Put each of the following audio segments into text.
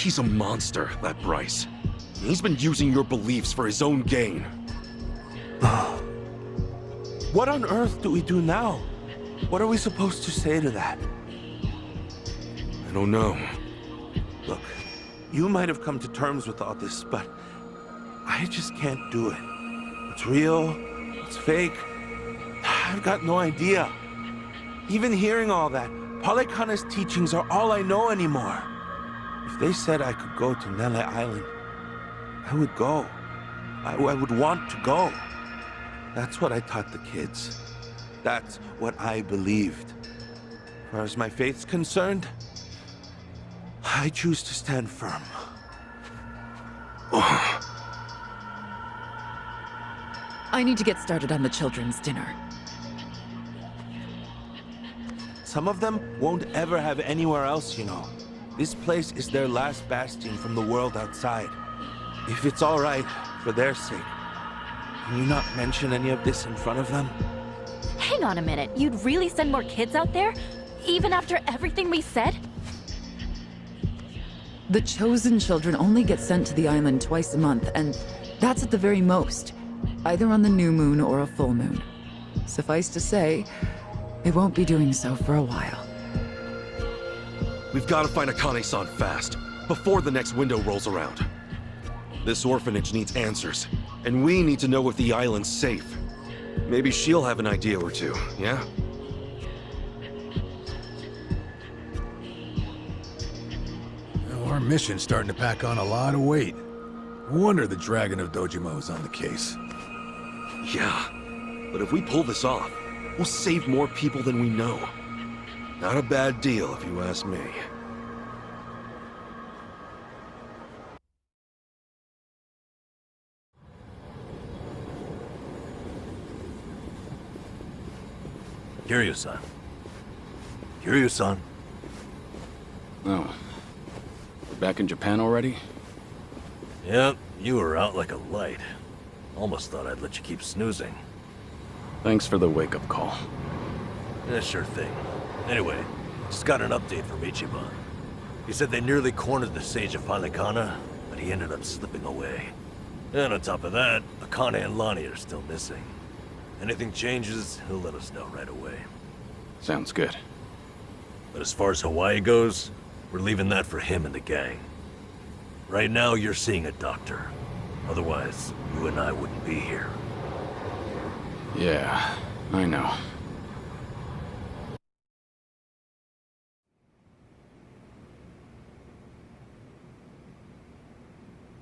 He's a monster, that Bryce. He's been using your beliefs for his own gain. What on earth do we do now? What are we supposed to say to that? I don't know. Look, you might have come to terms with all this, but I just can't do it. What's real? What's fake? I've got no idea. Even hearing all that, Palekana's teachings are all I know anymore. If they said I could go to Nele Island, I would go. I would want to go. That's what I taught the kids. That's what I believed. As far as my faith's concerned, I choose to stand firm. I need to get started on the children's dinner. Some of them won't ever have anywhere else, you know. This place is their last bastion from the world outside. If it's all right, for their sake, can you not mention any of this in front of them? Hang on a minute, you'd really send more kids out there? Even after everything we said? The chosen children only get sent to the island twice a month, and that's at the very most. Either on the new moon or a full moon. Suffice to say, they won't be doing so for a while. We've got to find Akane-san fast, before the next window rolls around. This orphanage needs answers, and we need to know if the island's safe. Maybe she'll have an idea or two, yeah? Well, our mission's starting to pack on a lot of weight. No wonder the Dragon of Dojima is on the case. Yeah, but if we pull this off, we'll save more people than we know. Not a bad deal, if you ask me. Kiryu-san. Kiryu-san. Oh. We're back in Japan already? Yep, you were out like a light. Almost thought I'd let you keep snoozing. Thanks for the wake-up call. Yeah, sure thing. Anyway, just got an update from Ichiban. He said they nearly cornered the Sage of Palekana, but he ended up slipping away. And on top of that, Akane and Lonnie are still missing. Anything changes, he'll let us know right away. Sounds good. But as far as Hawaii goes, we're leaving that for him and the gang. Right now, you're seeing a doctor. Otherwise, you and I wouldn't be here. Yeah, I know.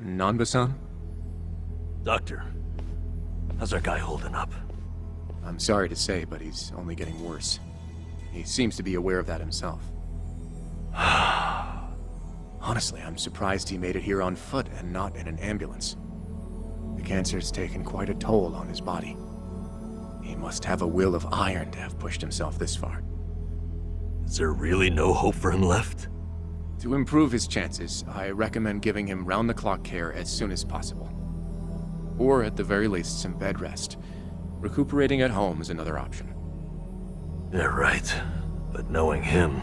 Namba-san? Doctor, how's our guy holding up? I'm sorry to say, but he's only getting worse. He seems to be aware of that himself. Honestly, I'm surprised he made it here on foot and not in an ambulance. The cancer's taken quite a toll on his body. He must have a will of iron to have pushed himself this far. Is there really no hope for him left? To improve his chances, I recommend giving him round-the-clock care as soon as possible. Or at the very least, some bed rest. Recuperating at home is another option. Yeah, right. But knowing him...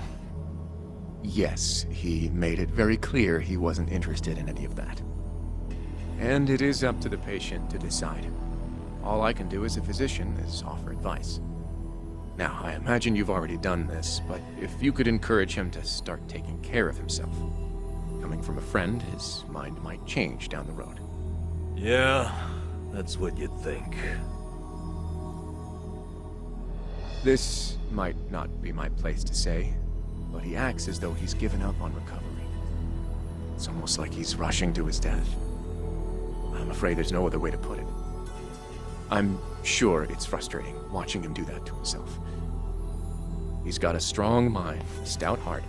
Yes, he made it very clear he wasn't interested in any of that. And it is up to the patient to decide. All I can do as a physician is offer advice. Now, I imagine you've already done this, but if you could encourage him to start taking care of himself. Coming from a friend, his mind might change down the road. Yeah, that's what you'd think. This might not be my place to say, but he acts as though he's given up on recovery. It's almost like he's rushing to his death. I'm afraid there's no other way to put it. I'm sure it's frustrating watching him do that to himself. He's got a strong mind, a stout heart,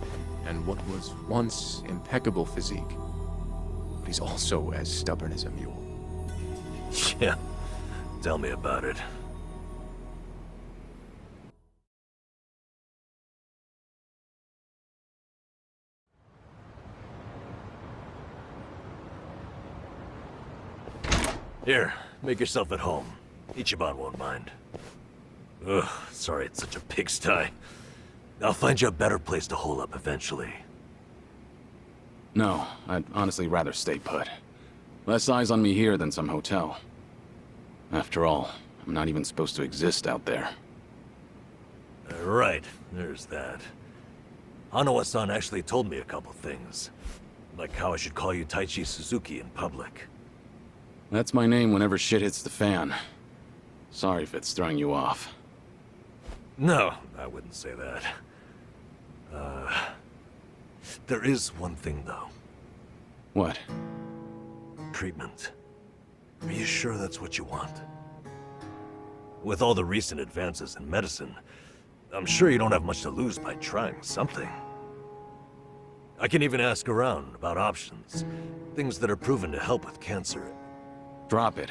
and what was once impeccable physique. But he's also as stubborn as a mule. Yeah, tell me about it. Here, make yourself at home. Ichiban won't mind. Ugh, sorry it's such a pigsty. I'll find you a better place to hole up eventually. No, I'd honestly rather stay put. Less eyes on me here than some hotel. After all, I'm not even supposed to exist out there. Right, there's that. Hanawa-san actually told me a couple things. Like how I should call you Taichi Suzuki in public. That's my name whenever shit hits the fan. Sorry if it's throwing you off. No, I wouldn't say that. There is one thing though. What? Treatment. Are you sure that's what you want? With all the recent advances in medicine, I'm sure you don't have much to lose by trying something. I can even ask around about options. Things that are proven to help with cancer. Drop it.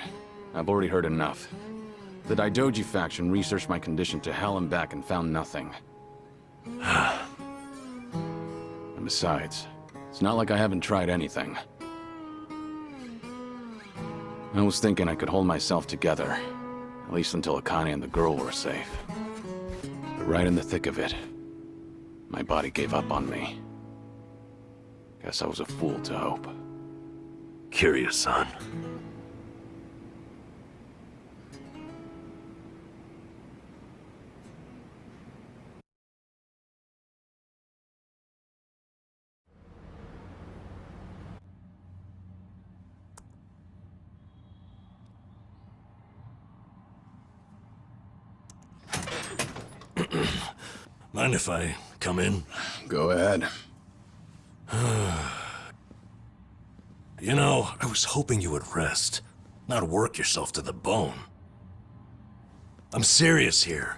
I've already heard enough. The Daidoji faction researched my condition to hell and back and found nothing. And besides, it's not like I haven't tried anything. I was thinking I could hold myself together, at least until Akane and the girl were safe. But right in the thick of it, my body gave up on me. Guess I was a fool to hope. Kiryu-san. Mind if I come in? Go ahead. You know, I was hoping you would rest, not work yourself to the bone. I'm serious here.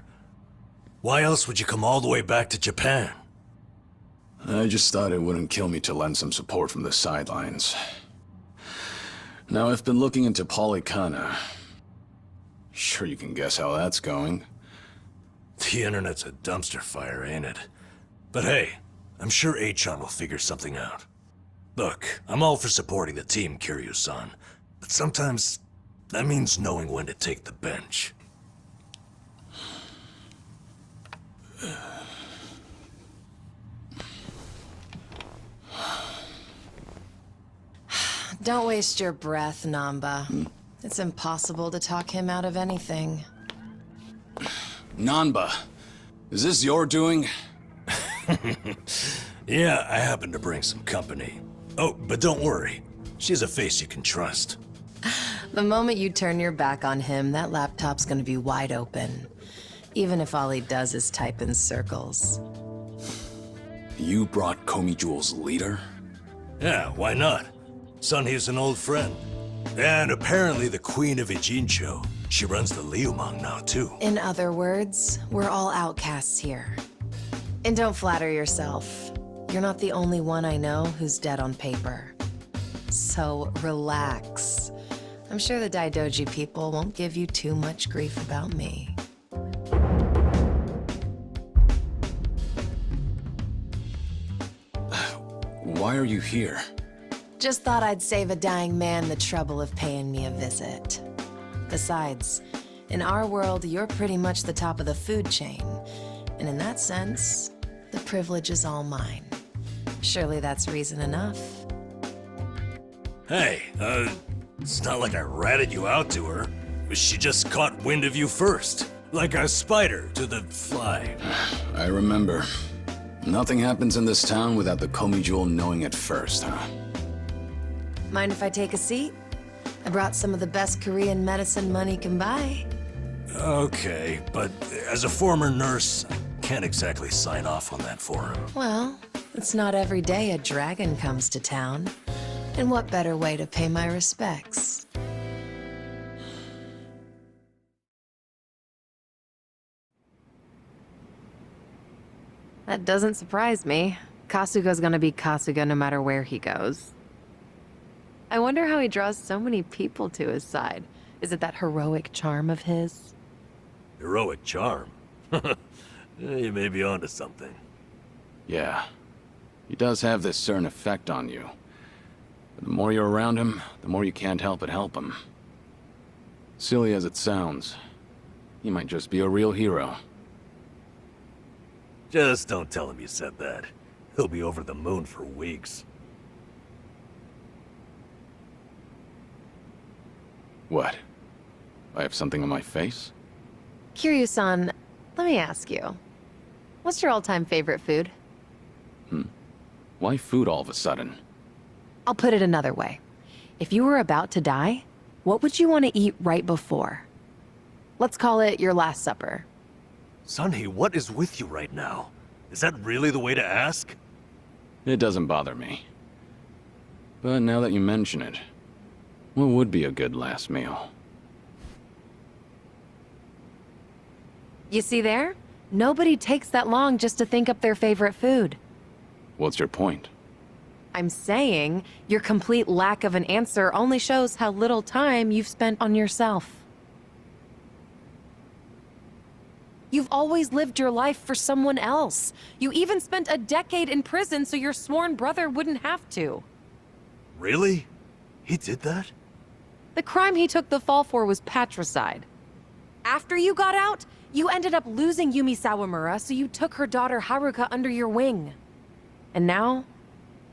Why else would you come all the way back to Japan? I just thought it wouldn't kill me to lend some support from the sidelines. Now I've been looking into Palekana. Sure you can guess how that's going. The internet's a dumpster fire, ain't it? But hey, I'm sure Achan will figure something out. Look, I'm all for supporting the team, Kiryu-san, but sometimes that means knowing when to take the bench. Don't waste your breath, Namba. It's impossible to talk him out of anything. Nanba, is this your doing? Yeah, I happen to bring some company. Oh, but don't worry. She's a face you can trust. The moment you turn your back on him, that laptop's gonna be wide open. Even if all he does is type in circles. You brought Komi Jewel's leader? Yeah, why not? Sun-hee's an old friend. And apparently the Queen of Ijincho. She runs the Liumang now, too. In other words, we're all outcasts here. And don't flatter yourself. You're not the only one I know who's dead on paper. So relax. I'm sure the Daidoji people won't give you too much grief about me. Why are you here? Just thought I'd save a dying man the trouble of paying me a visit. Besides, in our world, you're pretty much the top of the food chain. And in that sense, the privilege is all mine. Surely that's reason enough. Hey, it's not like I ratted you out to her. She just caught wind of you first. Like a spider to the fly. I remember. Nothing happens in this town without the Komi Jewel knowing it first, huh? Mind if I take a seat? I brought some of the best Korean medicine money can buy. Okay, but as a former nurse, I can't exactly sign off on that for him. Well, it's not every day a dragon comes to town. And what better way to pay my respects? That doesn't surprise me. Kasuga's gonna be Kasuga no matter where he goes. I wonder how he draws so many people to his side. Is it that heroic charm of his? Heroic charm? You may be onto something. Yeah. He does have this certain effect on you. But the more you're around him, the more you can't help but help him. Silly as it sounds, he might just be a real hero. Just don't tell him you said that. He'll be over the moon for weeks. What? I have something on my face? Kiryu-san, let me ask you. What's your all-time favorite food? Why food all of a sudden? I'll put it another way. If you were about to die, what would you want to eat right before? Let's call it your last supper. Sun-hee, what is with you right now? Is that really the way to ask? It doesn't bother me. But now that you mention it, what would be a good last meal? You see there? Nobody takes that long just to think up their favorite food. What's your point? I'm saying your complete lack of an answer only shows how little time you've spent on yourself. You've always lived your life for someone else. You even spent a decade in prison so your sworn brother wouldn't have to. Really? He did that? The crime he took the fall for was patricide. After you got out, you ended up losing Yumi Sawamura, so you took her daughter Haruka under your wing. And now,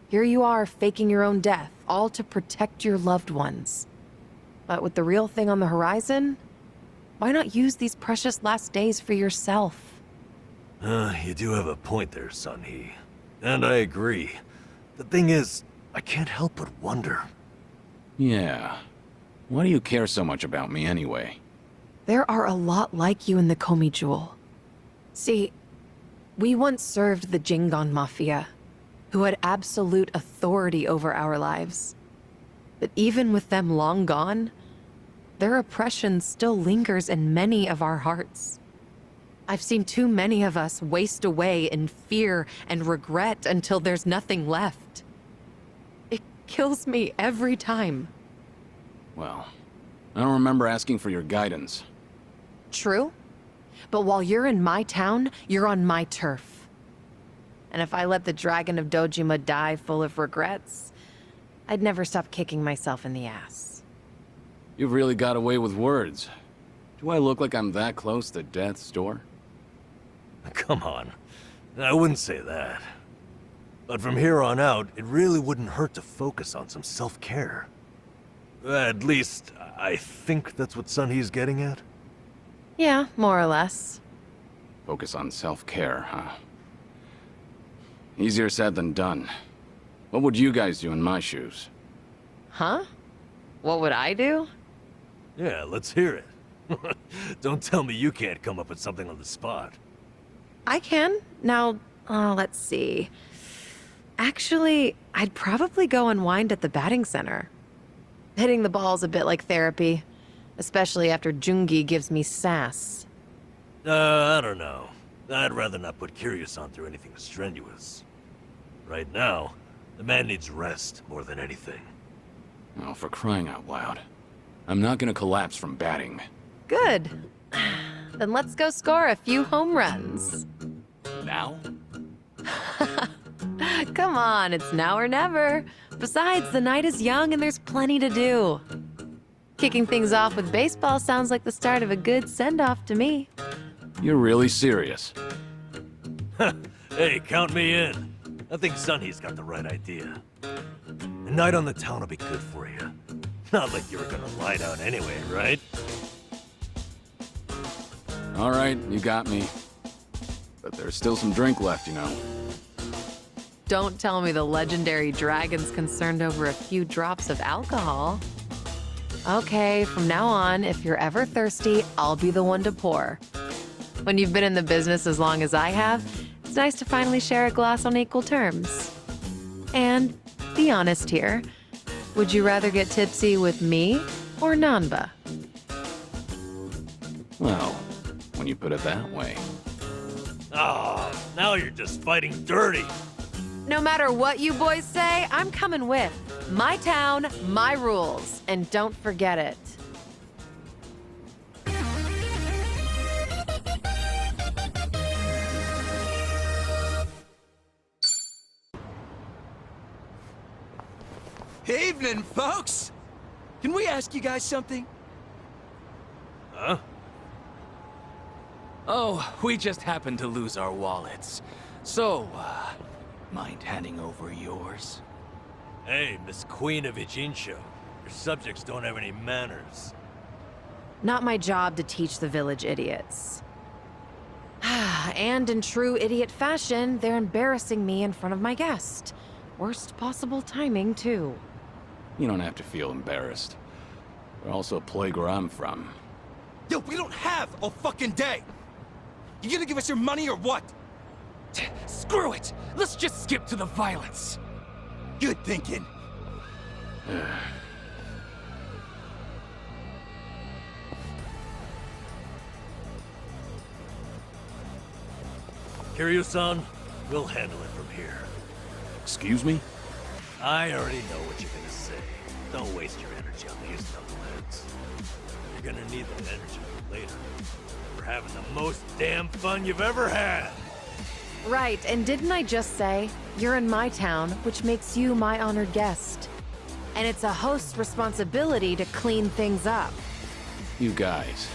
here you are faking your own death, all to protect your loved ones. But with the real thing on the horizon, why not use these precious last days for yourself? You do have a point there, Sun-hee. And I agree. The thing is, I can't help but wonder. Yeah. Why do you care so much about me anyway? There are a lot like you in the Komi Jewel. See, we once served the Jingon Mafia, who had absolute authority over our lives. But even with them long gone, their oppression still lingers in many of our hearts. I've seen too many of us waste away in fear and regret until there's nothing left. It kills me every time. Well, I don't remember asking for your guidance. True, but while you're in my town, you're on my turf. And if I let the Dragon of Dojima die full of regrets, I'd never stop kicking myself in the ass. You've really got away with words. Do I look like I'm that close to death's door? Come on. I wouldn't say that. But from here on out, it really wouldn't hurt to focus on some self-care. At least, I think that's what Sun-hee's getting at. Yeah, more or less. Focus on self-care, huh? Easier said than done. What would you guys do in my shoes? Huh? What would I do? Yeah, let's hear it. Don't tell me you can't come up with something on the spot. I can. Now, let's see. Actually, I'd probably go unwind at the batting center. Hitting the ball's a bit like therapy, especially after Jungi gives me sass. I don't know. I'd rather not put Kiryu-san through anything strenuous. Right now, the man needs rest more than anything. Oh, for crying out loud. I'm not gonna collapse from batting. Good. Then let's go score a few home runs. Now? Come on, it's now or never. Besides, the night is young and there's plenty to do. Kicking things off with baseball sounds like the start of a good send-off to me. You're really serious? Hey, count me in. I think Sun-hee's got the right idea. A night on the town will be good for you. Not like you were gonna lie down anyway, right? All right, you got me. But there's still some drink left, you know. Don't tell me the legendary dragon's concerned over a few drops of alcohol. Okay, from now on, if you're ever thirsty, I'll be the one to pour. When you've been in the business as long as I have, it's nice to finally share a glass on equal terms. And be honest here, would you rather get tipsy with me or Namba? Well, when you put it that way. Oh, now you're just fighting dirty. No matter what you boys say, I'm coming with. My town, my rules, and don't forget it. Evening, folks! Can we ask you guys something? Huh? Oh, we just happened to lose our wallets. So, mind handing over yours? Hey, Miss Queen of Ijincho. Your subjects don't have any manners. Not my job to teach the village idiots. And in true idiot fashion, they're embarrassing me in front of my guest. Worst possible timing, too. You don't have to feel embarrassed. They're also a plague where I'm from. Yo, we don't have a fucking day! You gonna give us your money or what? Screw it! Let's just skip to the violence. Good thinking. Kiryu-san, we'll handle it from here. Excuse me? I already know what you're gonna say. Don't waste your energy on these knuckleheads. You're gonna need that energy for later. For having the most damn fun you've ever had. Right, and didn't I just say, you're in my town, which makes you my honored guest. And it's a host's responsibility to clean things up. You guys.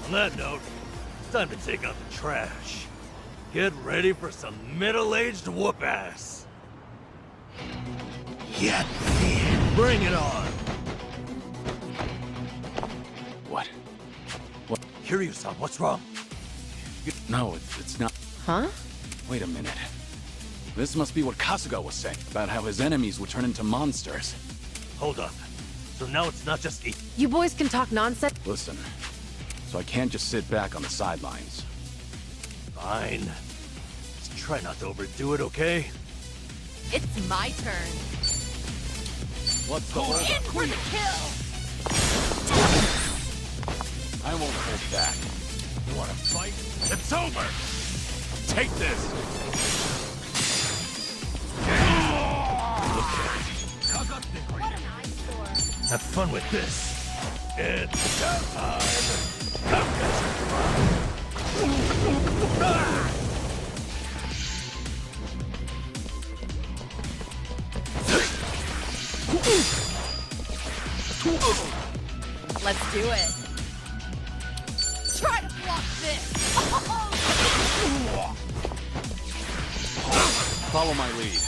On that note, it's time to take out the trash. Get ready for some middle-aged whoop-ass. Yeah. Bring it on! What? Kiryu-san, what's wrong? No, it's not. Huh? Wait a minute. This must be what Kasuga was saying, about how his enemies would turn into monsters. Hold up. So now it's not just You boys can talk nonsense. Listen, so I can't just sit back on the sidelines. Fine. Just try not to overdo it, okay? It's my turn. What's the hold In for the kill! I won't hold back. You wanna fight? It's over! Take this! What an eyesore. Have fun with this. It's Let's do it. Try to block this. Follow my lead.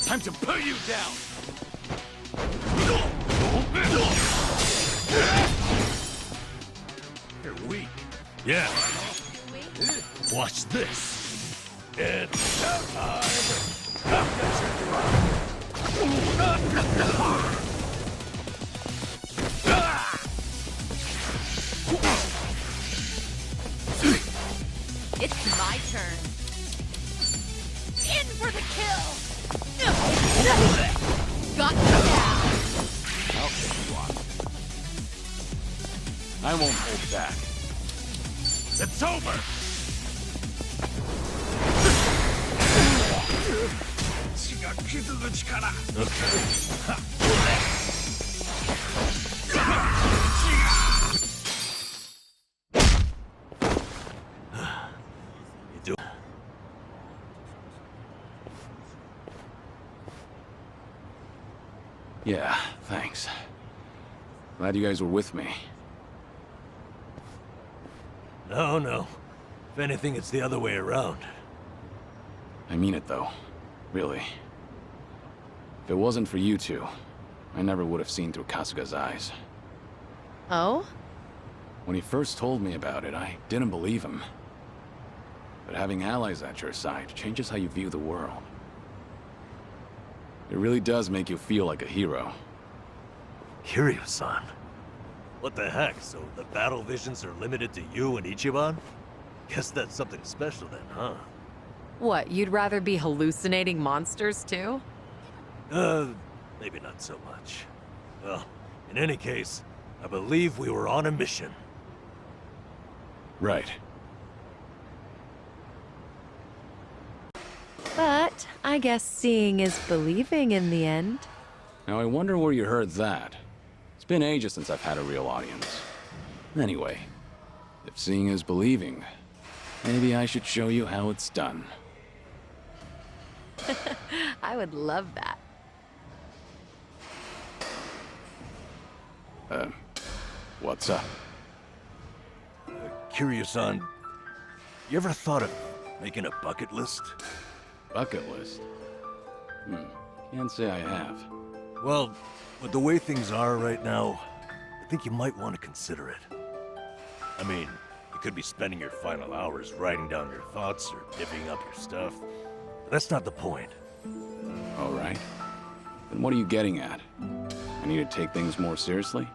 Time to put you down! You're weak. Yeah. Watch this. It's It's my turn. In for the kill! Got you down! I'll take you on. I won't hold back. It's over! You do. Yeah, thanks. Glad you guys were with me. No. If anything, it's the other way around. I mean it, though. Really. If it wasn't for you two, I never would have seen through Kasuga's eyes. Oh? When he first told me about it, I didn't believe him. But having allies at your side changes how you view the world. It really does make you feel like a hero. Kiryu-san? What the heck, so the battle visions are limited to you and Ichiban? Guess that's something special then, huh? What, you'd rather be hallucinating monsters too? Maybe not so much. Well, in any case, I believe we were on a mission. Right. But I guess seeing is believing in the end. Now I wonder where you heard that. It's been ages since I've had a real audience. Anyway, if seeing is believing, maybe I should show you how it's done. I would love that. What's up? Kiryu-san, you ever thought of making a bucket list? Bucket list? Can't say I have. Well, with the way things are right now, I think you might want to consider it. I mean, you could be spending your final hours writing down your thoughts or divvying up your stuff. But that's not the point. All right. Then what are you getting at? I need to take things more seriously?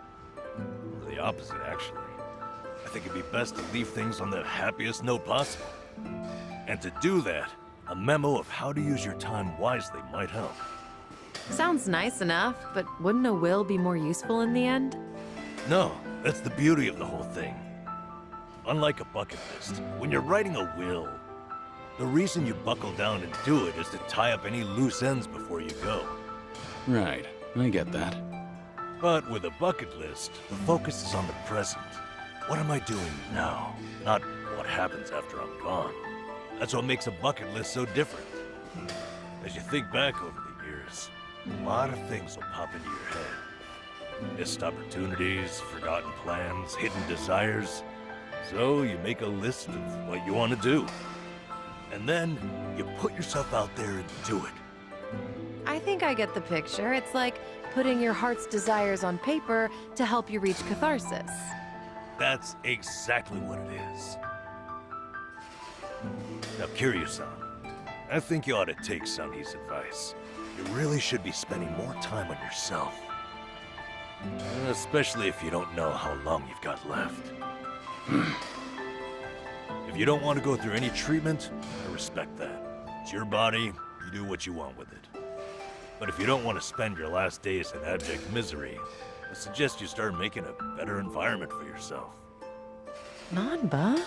The opposite, actually. I think it'd be best to leave things on the happiest note possible. And to do that, a memo of how to use your time wisely might help. Sounds nice enough, but wouldn't a will be more useful in the end? No, that's the beauty of the whole thing. Unlike a bucket list, when you're writing a will, the reason you buckle down and do it is to tie up any loose ends before you go. Right, I get that. But with a bucket list, the focus is on the present. What am I doing now? Not what happens after I'm gone. That's what makes a bucket list so different. As you think back over the years, a lot of things will pop into your head. Missed opportunities, forgotten plans, hidden desires. So you make a list of what you want to do. And then you put yourself out there and do it. I think I get the picture. It's like putting your heart's desires on paper to help you reach catharsis. That's exactly what it is. Now, Kiryu-san, I think you ought to take Sun-hee's advice. You really should be spending more time on yourself. Especially if you don't know how long you've got left. If you don't want to go through any treatment, I respect that. It's your body, you do what you want with it. But if you don't want to spend your last days in abject misery, I suggest you start making a better environment for yourself. Namba?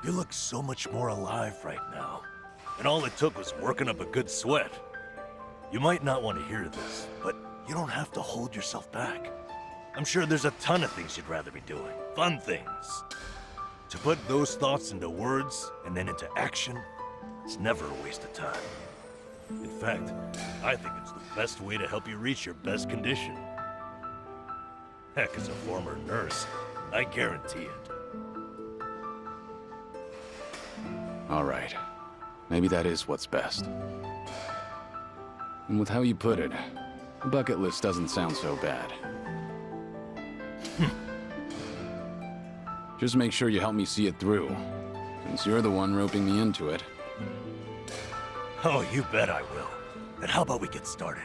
You look so much more alive right now. And all it took was working up a good sweat. You might not want to hear this, but you don't have to hold yourself back. I'm sure there's a ton of things you'd rather be doing. Fun things. To put those thoughts into words and then into action, it's never a waste of time. In fact, I think it's the best way to help you reach your best condition. Heck, as a former nurse, I guarantee it. All right. Maybe that is what's best. And with how you put it, a bucket list doesn't sound so bad. Just make sure you help me see it through, since you're the one roping me into it. Oh, you bet I will. Then how about we get started?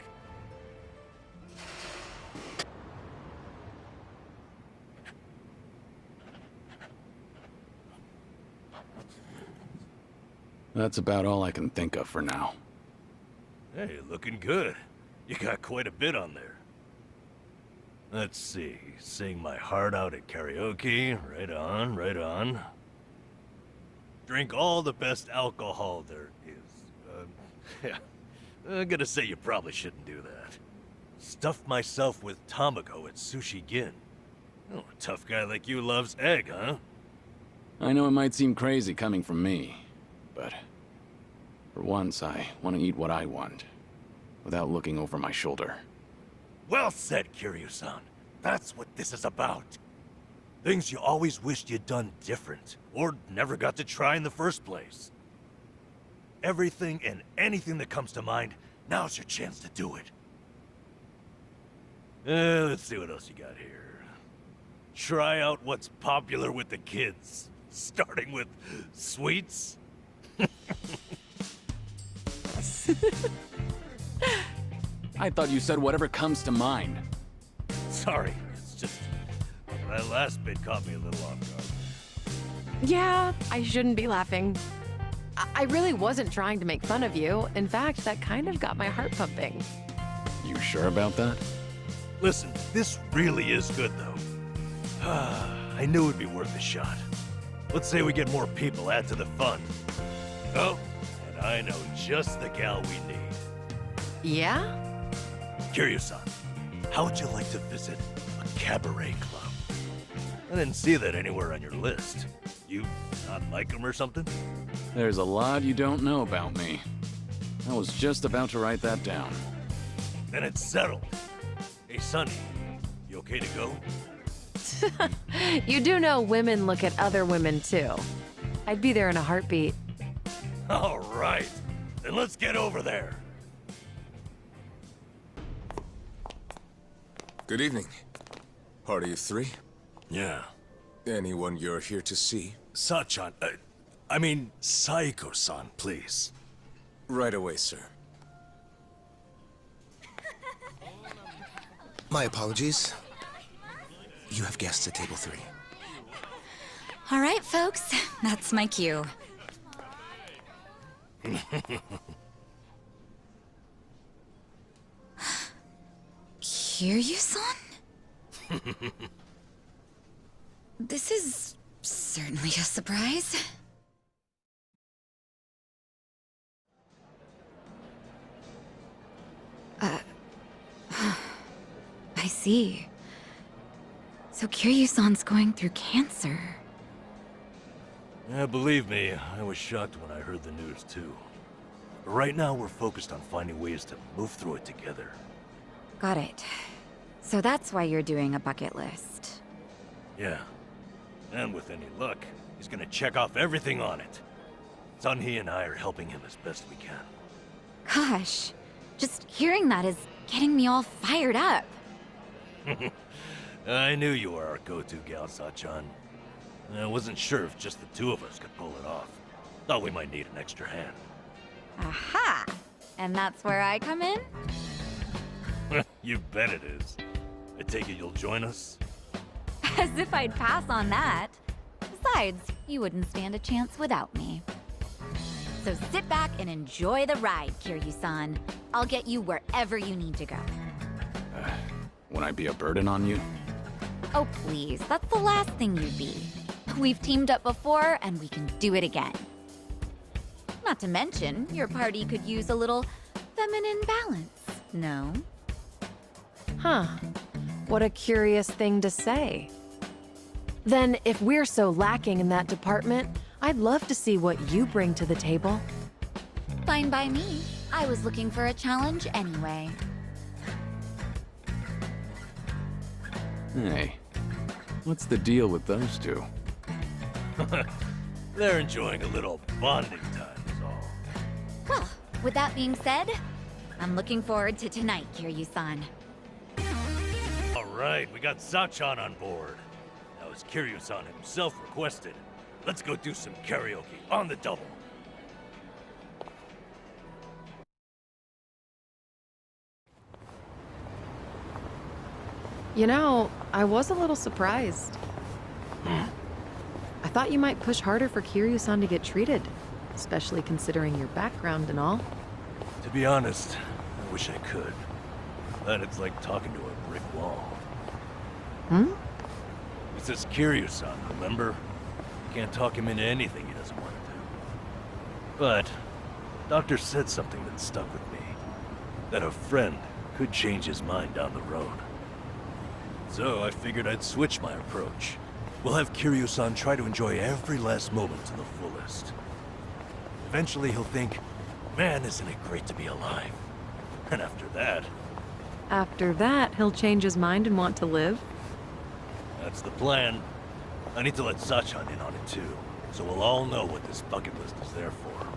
That's about all I can think of for now. Hey, looking good. You got quite a bit on there. Let's see. Sing my heart out at karaoke. Right on, right on. Drink all the best alcohol there is. Yeah. I'm gonna say you probably shouldn't do that. Stuff myself with tamago at Sushi Gin. Oh, a tough guy like you loves egg, huh? I know it might seem crazy coming from me, but for once I want to eat what I want, without looking over my shoulder. Well said, Kiryu-san. That's what this is about. Things you always wished you'd done different, or never got to try in the first place. Everything and anything that comes to mind, now's your chance to do it. Let's see what else you got here. Try out what's popular with the kids, starting with sweets. I thought you said whatever comes to mind. Sorry, it's just that last bit caught me a little off guard. Yeah, I shouldn't be laughing. I really wasn't trying to make fun of you. In fact, that kind of got my heart pumping. You sure about that? Listen, this really is good, though. I knew it'd be worth a shot. Let's say we get more people, add to the fun. Oh, and I know just the gal we need. Yeah? Kiryu-san, how would you like to visit a cabaret club? I didn't see that anywhere on your list. You not like them or something? There's a lot you don't know about me. I was just about to write that down. Then it's settled. Hey, Sunny, you okay to go? You do know women look at other women, too. I'd be there in a heartbeat. All right, then let's get over there. Good evening. Party of three? Yeah. Anyone you're here to see? Sachan, I mean, Saeko-san, please. Right away, sir. My apologies. You have guests at table 3. All right, folks. That's my cue. Kiryu-san? This is certainly a surprise. I see. So Kiryu-san's going through cancer. Yeah, believe me, I was shocked when I heard the news too. But right now we're focused on finding ways to move through it together. Got it. So that's why you're doing a bucket list. Yeah. And with any luck, he's gonna check off everything on it. Sun-hee and I are helping him as best we can. Gosh, just hearing that is getting me all fired up. I knew you were our go-to gal, Sachan. I wasn't sure if just the two of us could pull it off. Thought we might need an extra hand. Aha! And that's where I come in? You bet it is. I take it you'll join us? As if I'd pass on that. Besides, you wouldn't stand a chance without me. So sit back and enjoy the ride, Kiryu-san. I'll get you wherever you need to go. Would I be a burden on you? Oh, please. That's the last thing you'd be. We've teamed up before, and we can do it again. Not to mention, your party could use a little feminine balance, no? Huh. What a curious thing to say. Then, if we're so lacking in that department, I'd love to see what you bring to the table. Fine by me. I was looking for a challenge anyway. Hey, what's the deal with those two? They're enjoying a little bonding time is all. Well, with that being said, I'm looking forward to tonight, Kiryu-san. Alright, we got Sachan on board. Now as Kiryu-san himself requested, let's go do some karaoke on the double. You know, I was a little surprised. I thought you might push harder for Kiryu-san to get treated, especially considering your background and all. To be honest, I wish I could. But it's like talking to a brick wall. It's this Kiryu-san, remember? You can't talk him into anything he doesn't want to do. But, Doctor said something that stuck with me. That a friend could change his mind down the road. So I figured I'd switch my approach. We'll have Kiryu-san try to enjoy every last moment to the fullest. Eventually he'll think, man, isn't it great to be alive? And after that... After that, he'll change his mind and want to live? That's the plan. I need to let Sachan in on it too, so we'll all know what this bucket list is there for.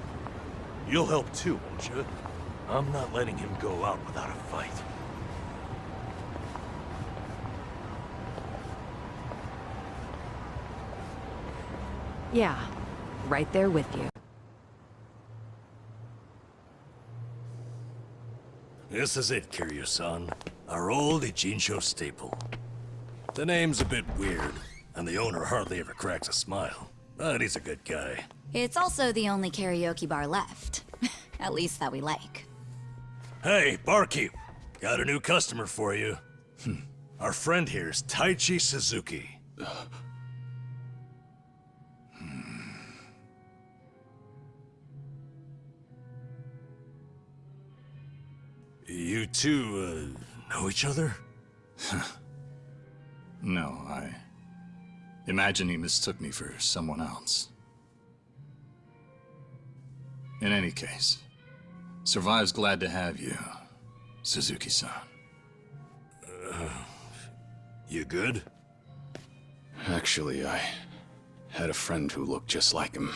You'll help too, won't you? I'm not letting him go out without a fight. Yeah, right there with you. This is it, Kiryu-san. Our old Ichinsho staple. The name's a bit weird, and the owner hardly ever cracks a smile. But he's a good guy. It's also the only karaoke bar left. At least that we like. Hey, barkeep! Got a new customer for you. Our friend here's Taichi Suzuki. You two, know each other? No, I imagine he mistook me for someone else. In any case, Survive's glad to have you, Suzuki-san. You good? Actually, I had a friend who looked just like him.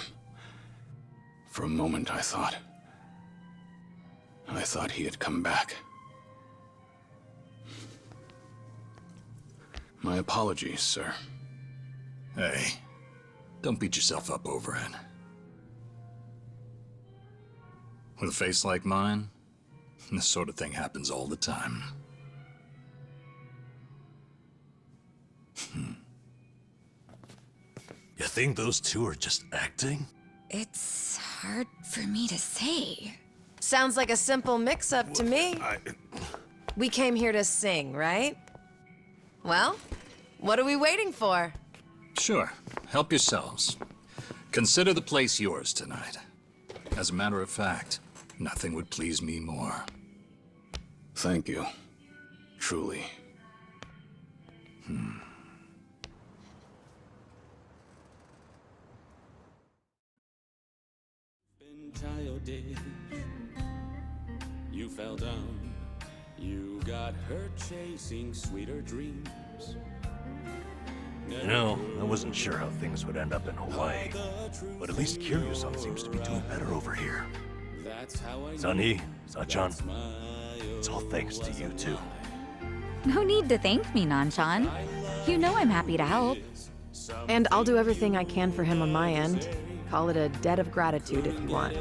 For a moment, I thought he had come back. My apologies, sir. Hey, don't beat yourself up over it. With a face like mine, this sort of thing happens all the time. You think those two are just acting? It's hard for me to say. Sounds like a simple mix-up to me. We came here to sing, right? Well, what are we waiting for? Sure, help yourselves. Consider the place yours tonight. As a matter of fact, nothing would please me more. Thank you. Truly. Childish. You fell down. You got hurt chasing sweeter dreams. You know, I wasn't sure how things would end up in Hawaii, but at least Kiryu-san seems to be doing better over here. Sun-hee, Sachan, it's all thanks to you two. No need to thank me, Nanchan. You know I'm happy to help. And I'll do everything I can for him on my end. Call it a debt of gratitude if you want.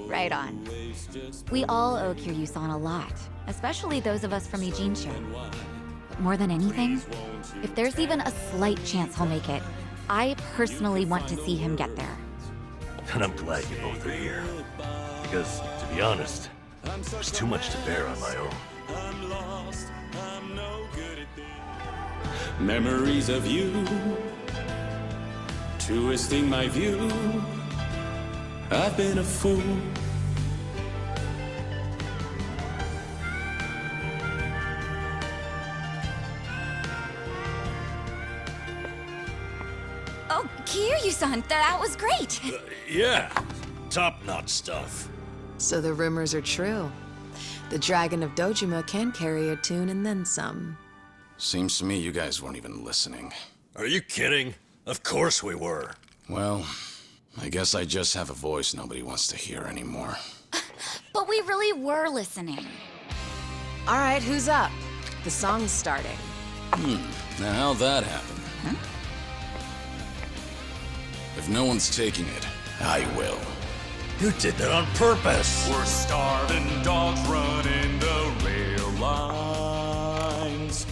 Right on. We all owe Kiryu-san a lot, especially those of us from Ijincho. But more than anything, if there's even a slight chance he'll make it, I personally want to see him get there. And I'm glad you both are here. Because, to be honest, there's too much to bear on my own. Memories of you, twisting my view. I've been a fool. Oh, Kiryu-san, that was great! Yeah, top-notch stuff. So the rumors are true. The Dragon of Dojima can carry a tune and then some. Seems to me you guys weren't even listening. Are you kidding? Of course we were. Well, I guess I just have a voice nobody wants to hear anymore. But we really were listening. All right, who's up? The song's starting. Now how'd that happen? Huh? If no one's taking it, I will. You did that on purpose! We're starving dogs running the rail lines.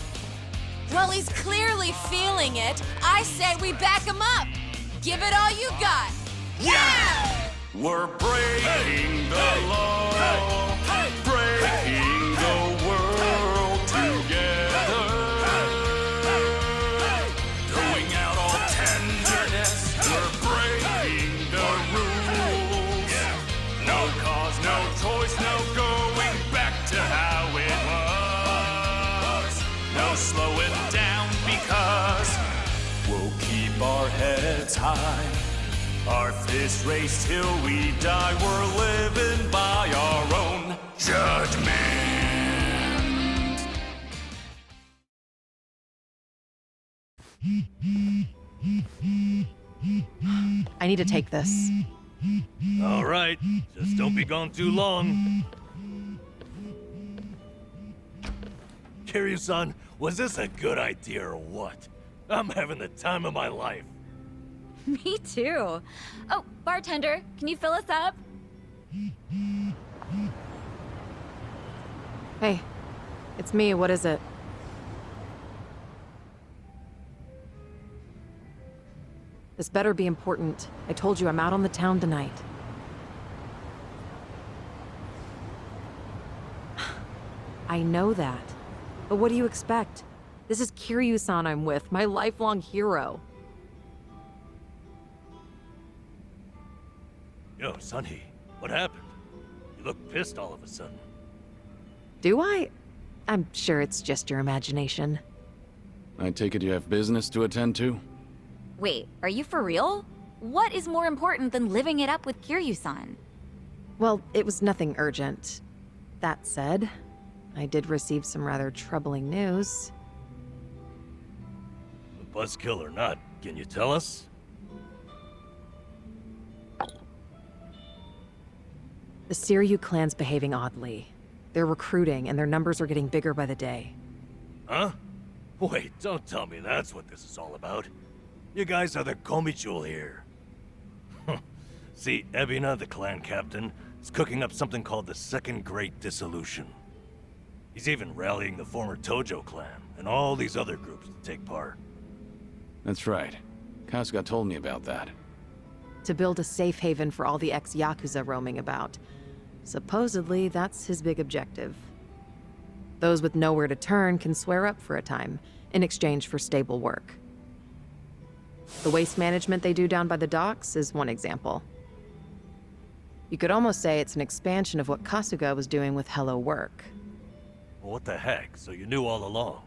Well, he's clearly feeling it. I say we back him up. Give it all you got. Yeah! We're breaking the law, breaking the world together. Throwing out all tenderness, we're breaking the rules. No cause, no choice, no going back to how it was. No slowing down because we'll keep our heads high. Our fist raised till we die. We're living by our own judgment. I need to take this. All right, just don't be gone too long. Kiryu-san, was this a good idea or what? I'm having the time of my life. Me too. Oh, bartender, can you fill us up? Hey, it's me. What is it? This better be important. I told you I'm out on the town tonight. I know that. But what do you expect? This is Kiryu-san I'm with, my lifelong hero. Yo, Sun-hee, what happened? You look pissed all of a sudden. Do I? I'm sure it's just your imagination. I take it you have business to attend to? Wait, are you for real? What is more important than living it up with Kiryu-san? Well, it was nothing urgent. That said, I did receive some rather troubling news. Buzzkill or not, can you tell us? The Seiryu Clan's behaving oddly. They're recruiting, and their numbers are getting bigger by the day. Huh? Wait, don't tell me that's what this is all about. You guys are the Komichul here. See, Ebina, the clan captain, is cooking up something called the Second Great Dissolution. He's even rallying the former Tojo clan and all these other groups to take part. That's right. Kasuga told me about that. To build a safe haven for all the ex-Yakuza roaming about. Supposedly, that's his big objective. Those with nowhere to turn can swear up for a time, in exchange for stable work. The waste management they do down by the docks is one example. You could almost say it's an expansion of what Kasuga was doing with Hello Work. Well, what the heck? So you knew all along?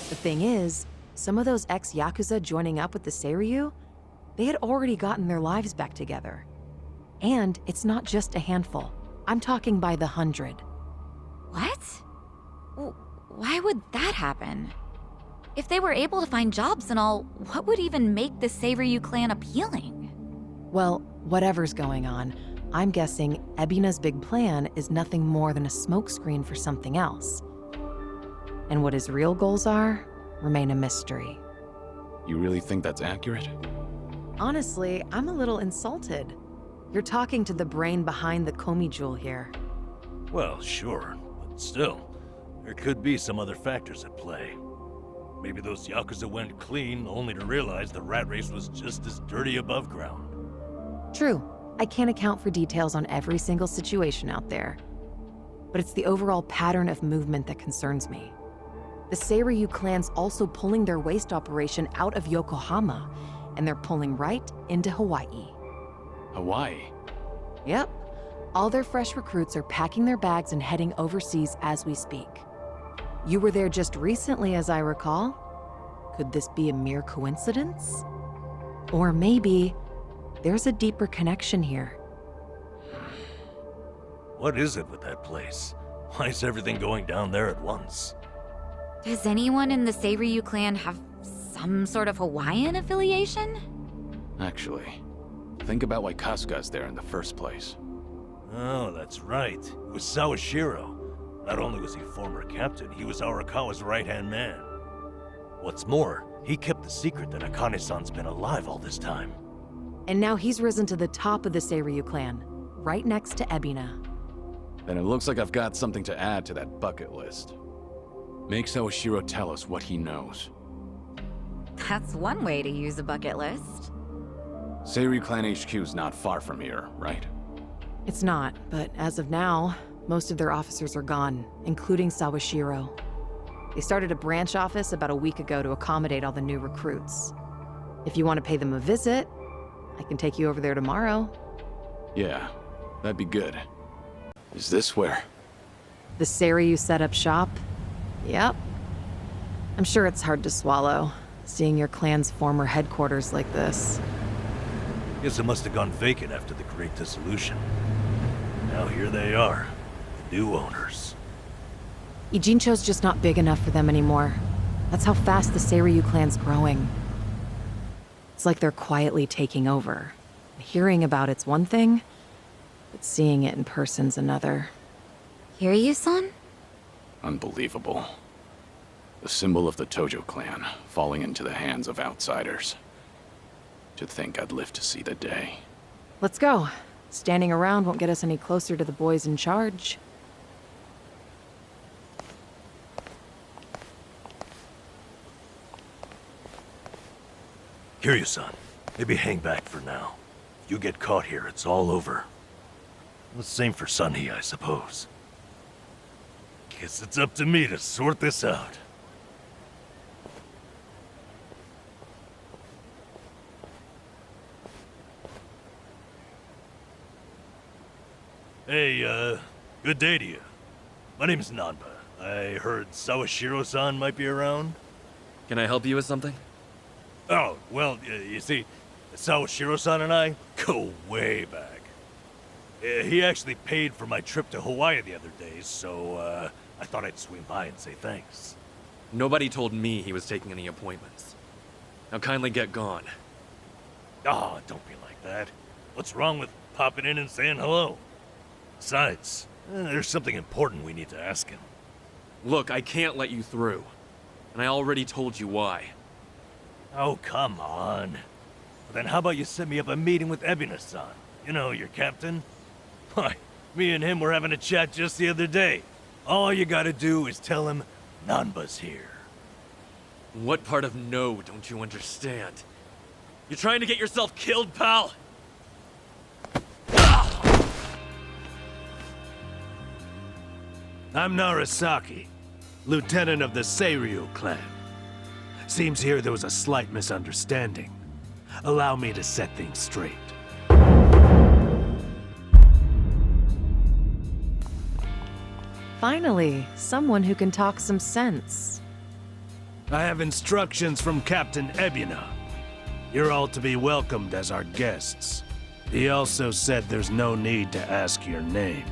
The thing is, some of those ex-Yakuza joining up with the Seiryu, they had already gotten their lives back together. And it's not just a handful. I'm talking by the 100. What? Why would that happen? If they were able to find jobs and all, what would even make the Seiryu clan appealing? Well, whatever's going on, I'm guessing Ebina's big plan is nothing more than a smokescreen for something else. And what his real goals are remain a mystery. You really think that's accurate? Honestly, I'm a little insulted. You're talking to the brain behind the Komi-jewel here. Well, sure, but still, there could be some other factors at play. Maybe those Yakuza went clean only to realize the rat race was just as dirty above ground. True. I can't account for details on every single situation out there. But it's the overall pattern of movement that concerns me. The Seiryu clan's also pulling their waste operation out of Yokohama, and they're pulling right into Hawaii. Hawaii? Yep. All their fresh recruits are packing their bags and heading overseas as we speak. You were there just recently, as I recall. Could this be a mere coincidence? Or maybe there's a deeper connection here. What is it with that place? Why is everything going down there at once? Does anyone in the Seiryu clan have some sort of Hawaiian affiliation? Actually, think about why Kasuga's there in the first place. Oh, that's right. It was Sawashiro. Not only was he former captain, he was Arakawa's right-hand man. What's more, he kept the secret that Akane-san's been alive all this time. And now he's risen to the top of the Seiryu clan, right next to Ebina. Then it looks like I've got something to add to that bucket list. Make Sawashiro tell us what he knows. That's one way to use a bucket list. Seiryu Clan HQ's not far from here, right? It's not, but as of now, most of their officers are gone, including Sawashiro. They started a branch office about a week ago to accommodate all the new recruits. If you want to pay them a visit, I can take you over there tomorrow. Yeah, that'd be good. Is this where? The Seiryu set up shop? Yep. I'm sure it's hard to swallow, seeing your clan's former headquarters like this. Guess it must have gone vacant after the Great Dissolution. Now here they are, the new owners. Ijincho's just not big enough for them anymore. That's how fast the Seiryu clan's growing. It's like they're quietly taking over. Hearing about it's one thing, but seeing it in person's another. Kiryu-san? Unbelievable. The symbol of the Tojo clan, falling into the hands of outsiders. To think I'd live to see the day. Let's go. Standing around won't get us any closer to the boys in charge. Kiryu-san, maybe hang back for now. If you get caught here, it's all over. The same for Sun-hee, I suppose. Guess it's up to me to sort this out. Hey, good day to you. My name's Namba. I heard Sawashiro-san might be around. Can I help you with something? Oh, well, you see, Sawashiro-san and I go way back. He actually paid for my trip to Hawaii the other day, so I thought I'd swing by and say thanks. Nobody told me he was taking any appointments. Now kindly get gone. Oh, don't be like that. What's wrong with popping in and saying hello? Besides, there's something important we need to ask him. Look, I can't let you through. and I already told you why. Oh, come on. Then how about you set me up a meeting with Ebina-san? You know, your captain? Why, me and him were having a chat just the other day. All you gotta do is tell him Nanba's here. What part of no don't you understand? You're trying to get yourself killed, pal? I'm Narasaki, lieutenant of the Seiryu Clan. Seems here there was a slight misunderstanding. Allow me to set things straight. Finally, someone who can talk some sense. I have instructions from Captain Ebina. You're all to be welcomed as our guests. He also said there's no need to ask your name.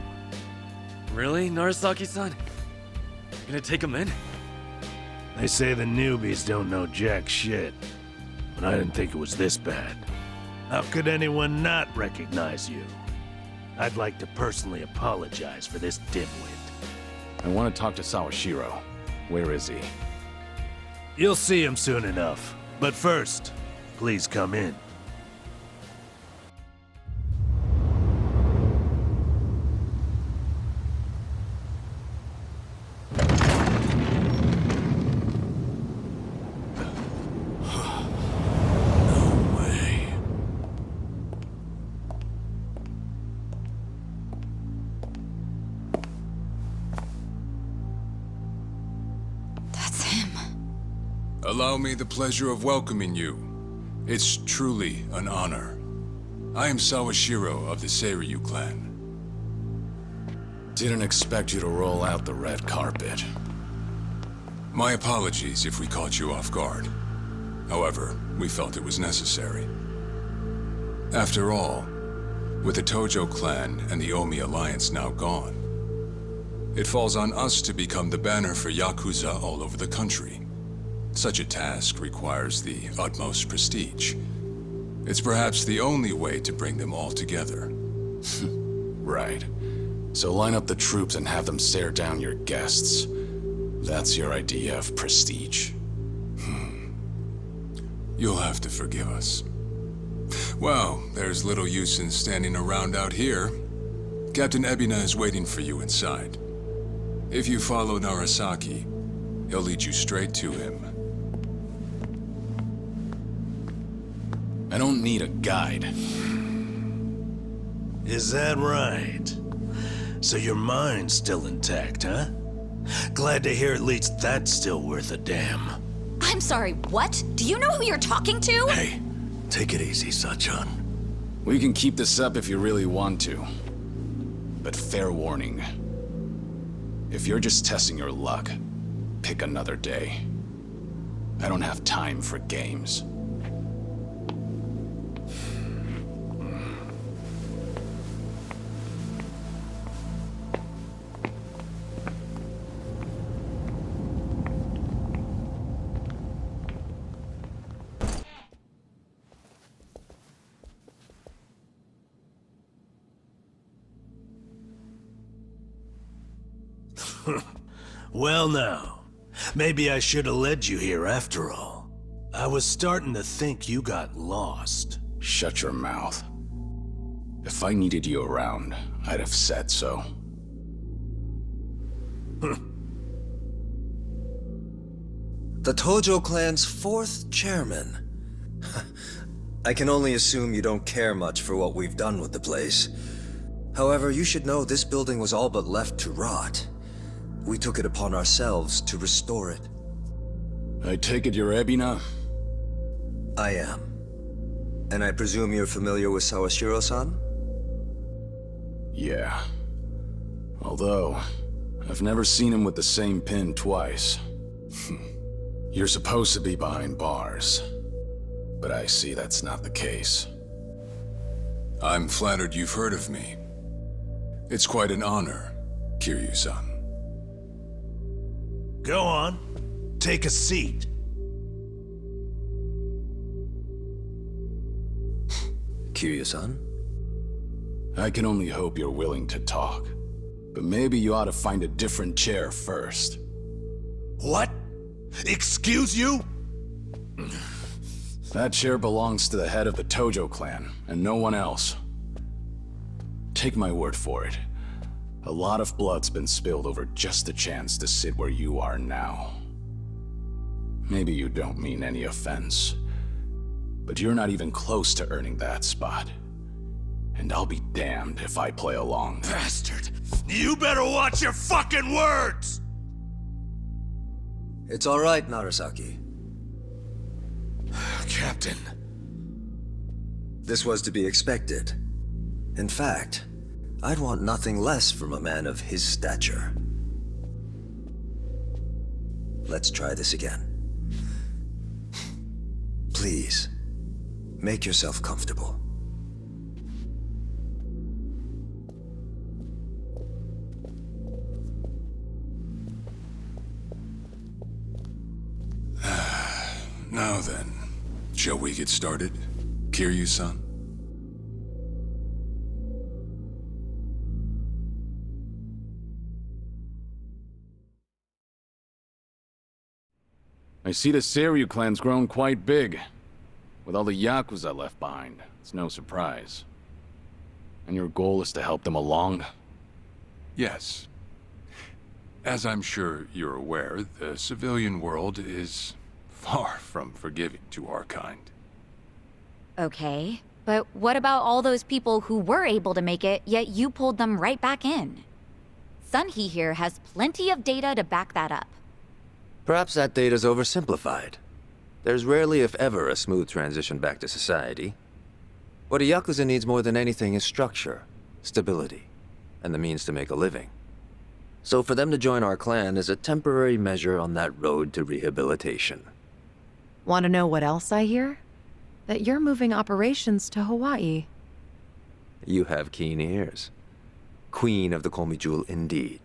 Really, Narasaki-san? You're gonna take him in? They say the newbies don't know jack shit, but I didn't think it was this bad. How could anyone not recognize you? I'd like to personally apologize for this dimwit. I want to talk to Sawashiro. Where is he? You'll see him soon enough. But first, please come in. Allow me the pleasure of welcoming you. It's truly an honor. I am Sawashiro of the Seiryu Clan. Didn't expect you to roll out the red carpet. My apologies if we caught you off guard. However, we felt it was necessary. After all, with the Tojo clan and the Omi alliance now gone, it falls on us to become the banner for Yakuza all over the country. Such a task requires the utmost prestige. It's perhaps the only way to bring them all together. Right. So line up the troops and have them stare down your guests. That's your idea of prestige. You'll have to forgive us. Well, there's little use in standing around out here. Captain Ebina is waiting for you inside. If you follow Narasaki, he'll lead you straight to him. I don't need a guide. Is that right? So your mind's still intact, huh? Glad to hear at least that's still worth a damn. I'm sorry, what? Do you know who you're talking to? Hey, take it easy, Sachan. We can keep this up if you really want to. But fair warning. If you're just testing your luck, pick another day. I don't have time for games. Well now, maybe I should have led you here after all. I was starting to think you got lost. Shut your mouth. If I needed you around, I'd have said so. The Tojo clan's 4th chairman. I can only assume you don't care much for what we've done with the place. However, you should know this building was all but left to rot. We took it upon ourselves to restore it. I take it you're Ebina? I am. And I presume you're familiar with Sawashiro-san? Yeah. Although, I've never seen him with the same pin twice. You're supposed to be behind bars. But I see that's not the case. I'm flattered you've heard of me. It's quite an honor, Kiryu-san. Go on. Take a seat. Kiryu-san? I can only hope you're willing to talk. But maybe you ought to find a different chair first. What? Excuse you? That chair belongs to the head of the Tojo clan, and no one else. Take my word for it. A lot of blood's been spilled over just the chance to sit where you are now. Maybe you don't mean any offense, but you're not even close to earning that spot. And I'll be damned if I play along. Bastard! You better watch your fucking words! It's all right, Narasaki. Captain. This was to be expected. In fact, I'd want nothing less from a man of his stature. Let's try this again. Please, make yourself comfortable. Now then, shall we get started, Kiryu-san? I see the Seiryu Clan's grown quite big. With all the Yakuza left behind, it's no surprise. And your goal is to help them along? Yes. As I'm sure you're aware, the civilian world is far from forgiving to our kind. Okay, but what about all those people who were able to make it, yet you pulled them right back in? Sun-hee here has plenty of data to back that up. Perhaps that data's oversimplified. There's rarely, if ever, a smooth transition back to society. What a Yakuza needs more than anything is structure, stability, and the means to make a living. So for them to join our clan is a temporary measure on that road to rehabilitation. Want to know what else I hear? That you're moving operations to Hawaii. You have keen ears. Queen of the Komi Jewel indeed.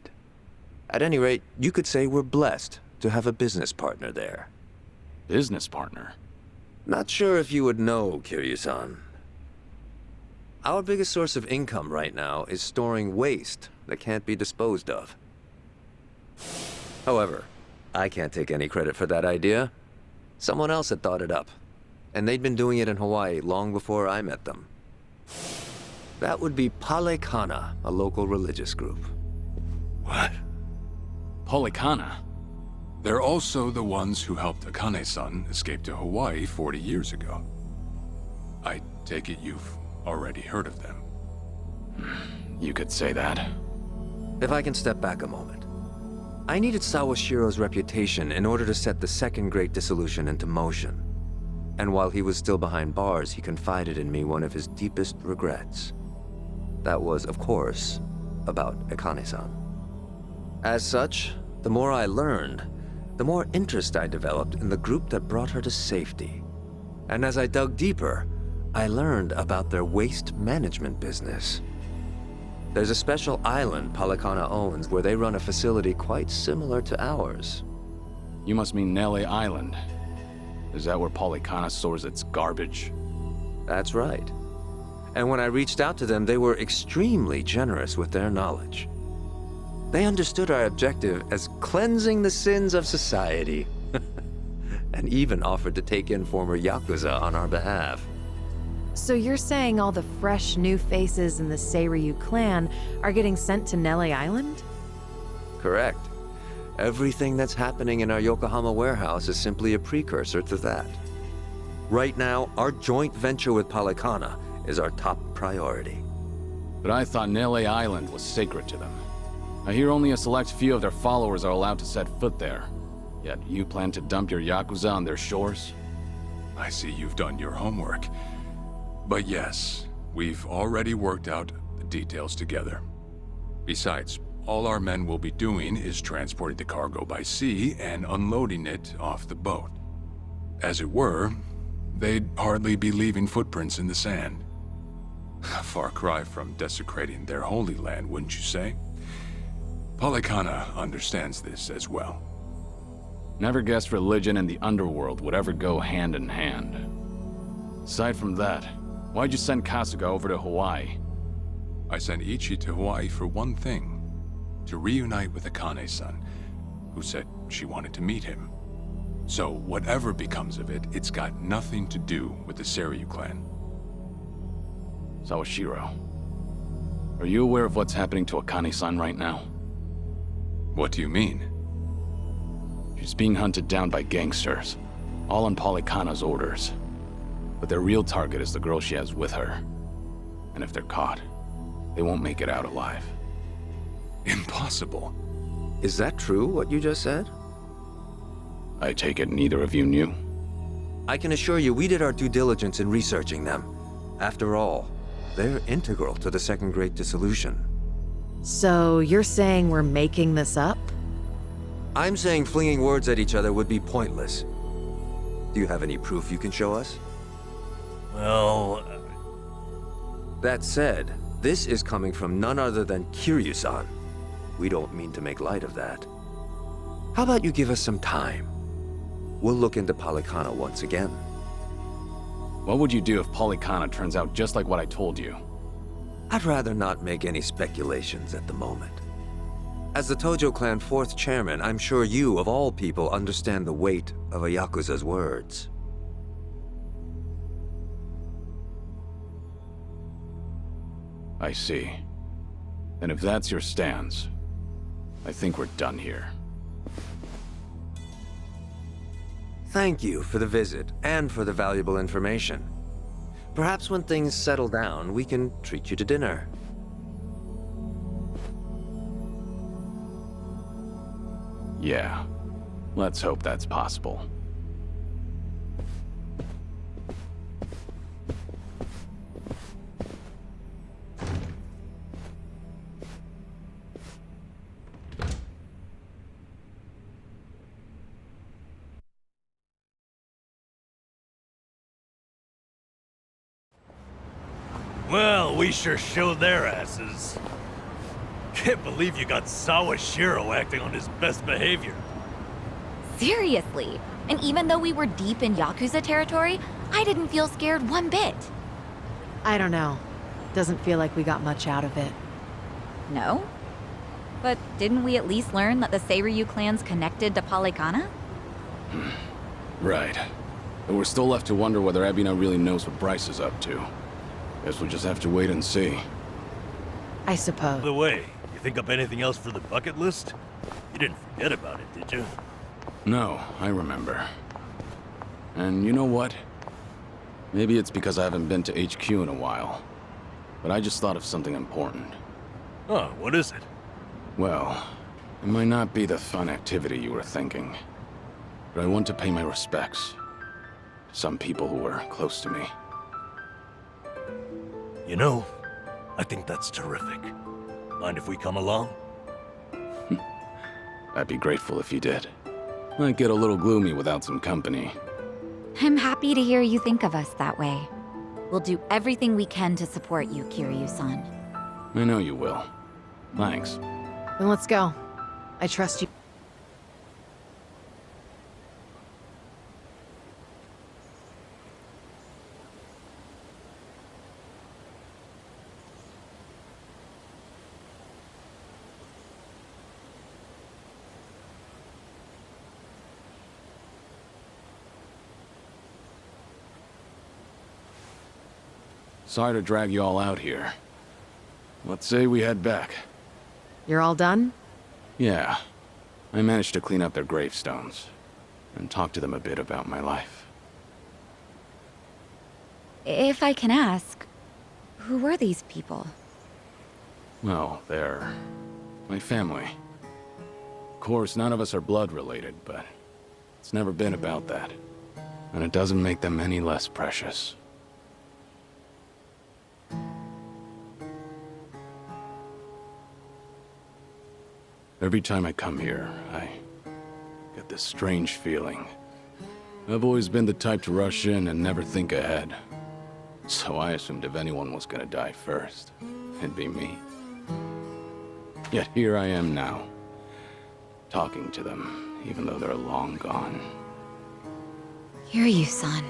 At any rate, you could say we're blessed to have a business partner there. Business partner? Not sure if you would know, Kiryu-san. Our biggest source of income right now is storing waste that can't be disposed of. However, I can't take any credit for that idea. Someone else had thought it up, and they'd been doing it in Hawaii long before I met them. That would be Palekana, a local religious group. What? Palekana? They're also the ones who helped Akane-san escape to Hawaii 40 years ago. I take it you've already heard of them. You could say that. If I can step back a moment. I needed Sawashiro's reputation in order to set the second great dissolution into motion. And while he was still behind bars, he confided in me one of his deepest regrets. That was, of course, about Akane-san. As such, the more I learned, the more interest I developed in the group that brought her to safety. And as I dug deeper, I learned about their waste management business. There's a special island Palekana owns where they run a facility quite similar to ours. You must mean Nele Island. Is that where Palekana stores its garbage? That's right. And when I reached out to them, they were extremely generous with their knowledge. They understood our objective as cleansing the sins of society, and even offered to take in former Yakuza on our behalf. So you're saying all the fresh new faces in the Seiryu Clan are getting sent to Nele Island? Correct. Everything that's happening in our Yokohama warehouse is simply a precursor to that. Right now, our joint venture with Palekana is our top priority. But I thought Nele Island was sacred to them. I hear only a select few of their followers are allowed to set foot there. Yet you plan to dump your Yakuza on their shores? I see you've done your homework. But yes, we've already worked out the details together. Besides, all our men will be doing is transporting the cargo by sea and unloading it off the boat. As it were, they'd hardly be leaving footprints in the sand. A far cry from desecrating their holy land, wouldn't you say? Palekana understands this as well. Never guessed religion and the underworld would ever go hand in hand. Aside from that, why'd you send Kasuga over to Hawaii? I sent Ichi to Hawaii for one thing. To reunite with Akane-san, who said she wanted to meet him. So whatever becomes of it, it's got nothing to do with the Seiryu Clan. Sawashiro, are you aware of what's happening to Akane-san right now? What do you mean? She's being hunted down by gangsters, all on Palekana's orders. But their real target is the girl she has with her. And if they're caught, they won't make it out alive. Impossible. Is that true, what you just said? I take it neither of you knew? I can assure you we did our due diligence in researching them. After all, they're integral to the Second Great Dissolution. So you're saying we're making this up? I'm saying flinging words at each other would be pointless. Do you have any proof you can show us? Well... That said, this is coming from none other than Kiryu-san. We don't mean to make light of that. How about you give us some time? We'll look into Palekana once again. What would you do if Palekana turns out just like what I told you? I'd rather not make any speculations at the moment. As the Tojo Clan 4th chairman, I'm sure you, of all people, understand the weight of a Yakuza's words. I see. And if that's your stance, I think we're done here. Thank you for the visit, and for the valuable information. Perhaps when things settle down, we can treat you to dinner. Yeah. Let's hope that's possible. Well, we sure showed their asses. Can't believe you got Sawashiro acting on his best behavior. Seriously. And even though we were deep in Yakuza territory, I didn't feel scared one bit. I don't know. Doesn't feel like we got much out of it. No? But didn't we at least learn that the Seiryu clan's connected to Palekana? Right. But we're still left to wonder whether Ebina really knows what Bryce is up to. Guess we'll just have to wait and see. I suppose. By the way, you think up anything else for the bucket list? You didn't forget about it, did you? No, I remember. And you know what? Maybe it's because I haven't been to HQ in a while. But I just thought of something important. Oh, what is it? Well, it might not be the fun activity you were thinking. But I want to pay my respects to some people who were close to me. You know, I think that's terrific. Mind if we come along? I'd be grateful if you did. Might get a little gloomy without some company. I'm happy to hear you think of us that way. We'll do everything we can to support you, Kiryu-san. I know you will. Thanks. Then let's go. I trust you. Sorry to drag you all out here. Let's say we head back. You're all done? Yeah. I managed to clean up their gravestones. And talk to them a bit about my life. If I can ask, who were these people? Well, they're my family. Of course, none of us are blood related, but it's never been about that. And it doesn't make them any less precious. Every time I come here, I get this strange feeling. I've always been the type to rush in and never think ahead. So I assumed if anyone was gonna die first, it'd be me. Yet here I am now, talking to them, even though they're long gone. Kiryu-san.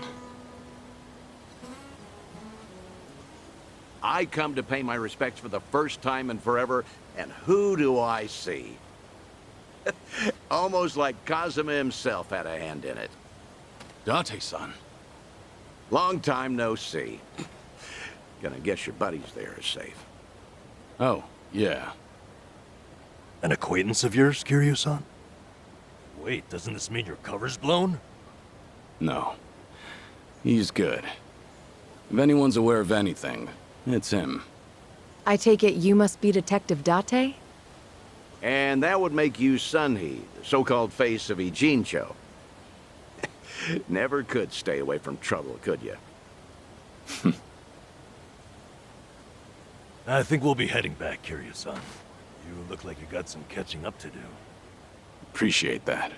I come to pay my respects for the first time in forever, and who do I see? Almost like Kazuma himself had a hand in it. Date-san. Long time no see. Gonna guess your buddies there are safe. Oh, yeah. An acquaintance of yours, Kiryu-san? Wait, doesn't this mean your cover's blown? No. He's good. If anyone's aware of anything, it's him. I take it you must be Detective Date? And that would make you Sun-hee, the so-called face of Ijincho. Never could stay away from trouble, could you? I think we'll be heading back, Kiryu-san. You look like you got some catching up to do. Appreciate that.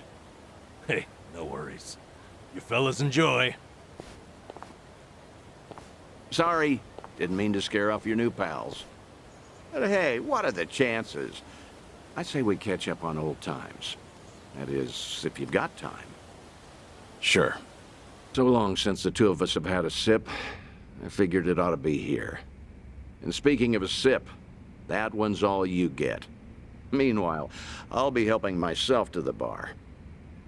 Hey, no worries. You fellas enjoy. Sorry, didn't mean to scare off your new pals. But hey, what are the chances? I say we catch up on old times. That is, if you've got time. Sure. So long since the two of us have had a sip, I figured it ought to be here. And speaking of a sip, that one's all you get. Meanwhile, I'll be helping myself to the bar.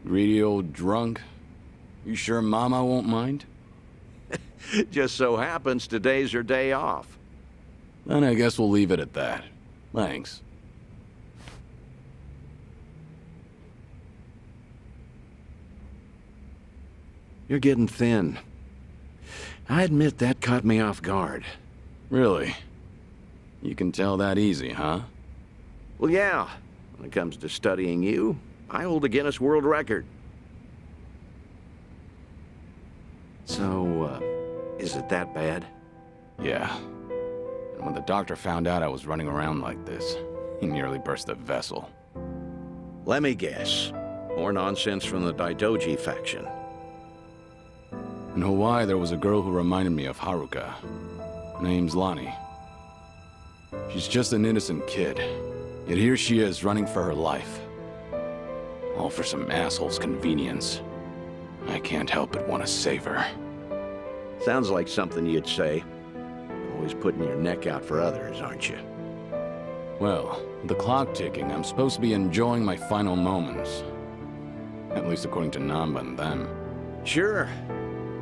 Greedy old drunk? You sure Mama won't mind? Just so happens today's her day off. Then I guess we'll leave it at that. Thanks. You're getting thin. I admit that caught me off guard. Really? You can tell that easy, huh? Well, yeah. When it comes to studying you, I hold a Guinness World Record. So, is it that bad? Yeah. And when the doctor found out I was running around like this, he nearly burst a vessel. Let me guess. More nonsense from the Daidoji faction. In Hawaii, there was a girl who reminded me of Haruka. Her name's Lonnie. She's just an innocent kid. Yet here she is, running for her life. All for some asshole's convenience. I can't help but want to save her. Sounds like something you'd say. Always putting your neck out for others, aren't you? Well, with the clock ticking, I'm supposed to be enjoying my final moments. At least according to Namba and them. Sure.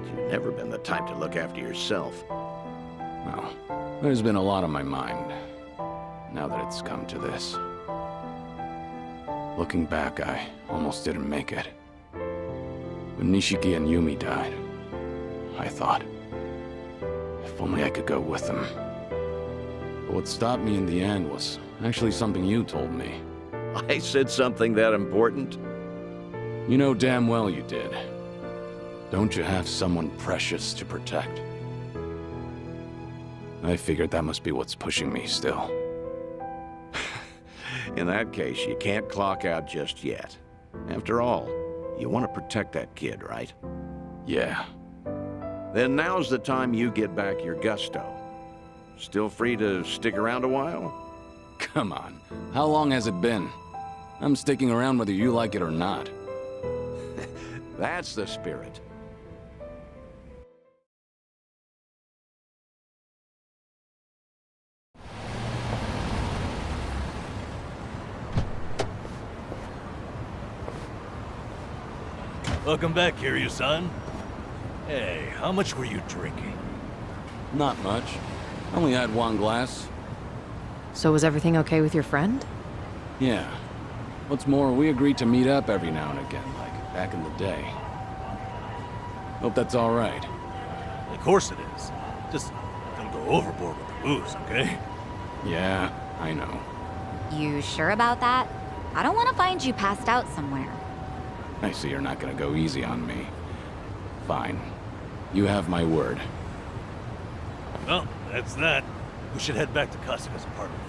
You've never been the type to look after yourself. Well, there's been a lot on my mind, now that it's come to this. Looking back, I almost didn't make it. When Nishiki and Yumi died, I thought, if only I could go with them. But what stopped me in the end was actually something you told me. I said something that important? You know damn well you did. Don't you have someone precious to protect? I figured that must be what's pushing me still. In that case, you can't clock out just yet. After all, you want to protect that kid, right? Yeah. Then now's the time you get back your gusto. Still free to stick around a while? Come on. How long has it been? I'm sticking around whether you like it or not. That's the spirit. Welcome back, Kiryu-san. Hey, how much were you drinking? Not much. Only had one glass. So was everything okay with your friend? Yeah. What's more, we agreed to meet up every now and again, like back in the day. Hope that's all right. Of course it is. Just don't go overboard with the booze, okay? Yeah, I know. You sure about that? I don't want to find you passed out somewhere. I see you're not gonna go easy on me. Fine. You have my word. Well, that's that. We should head back to Kasuga's apartment.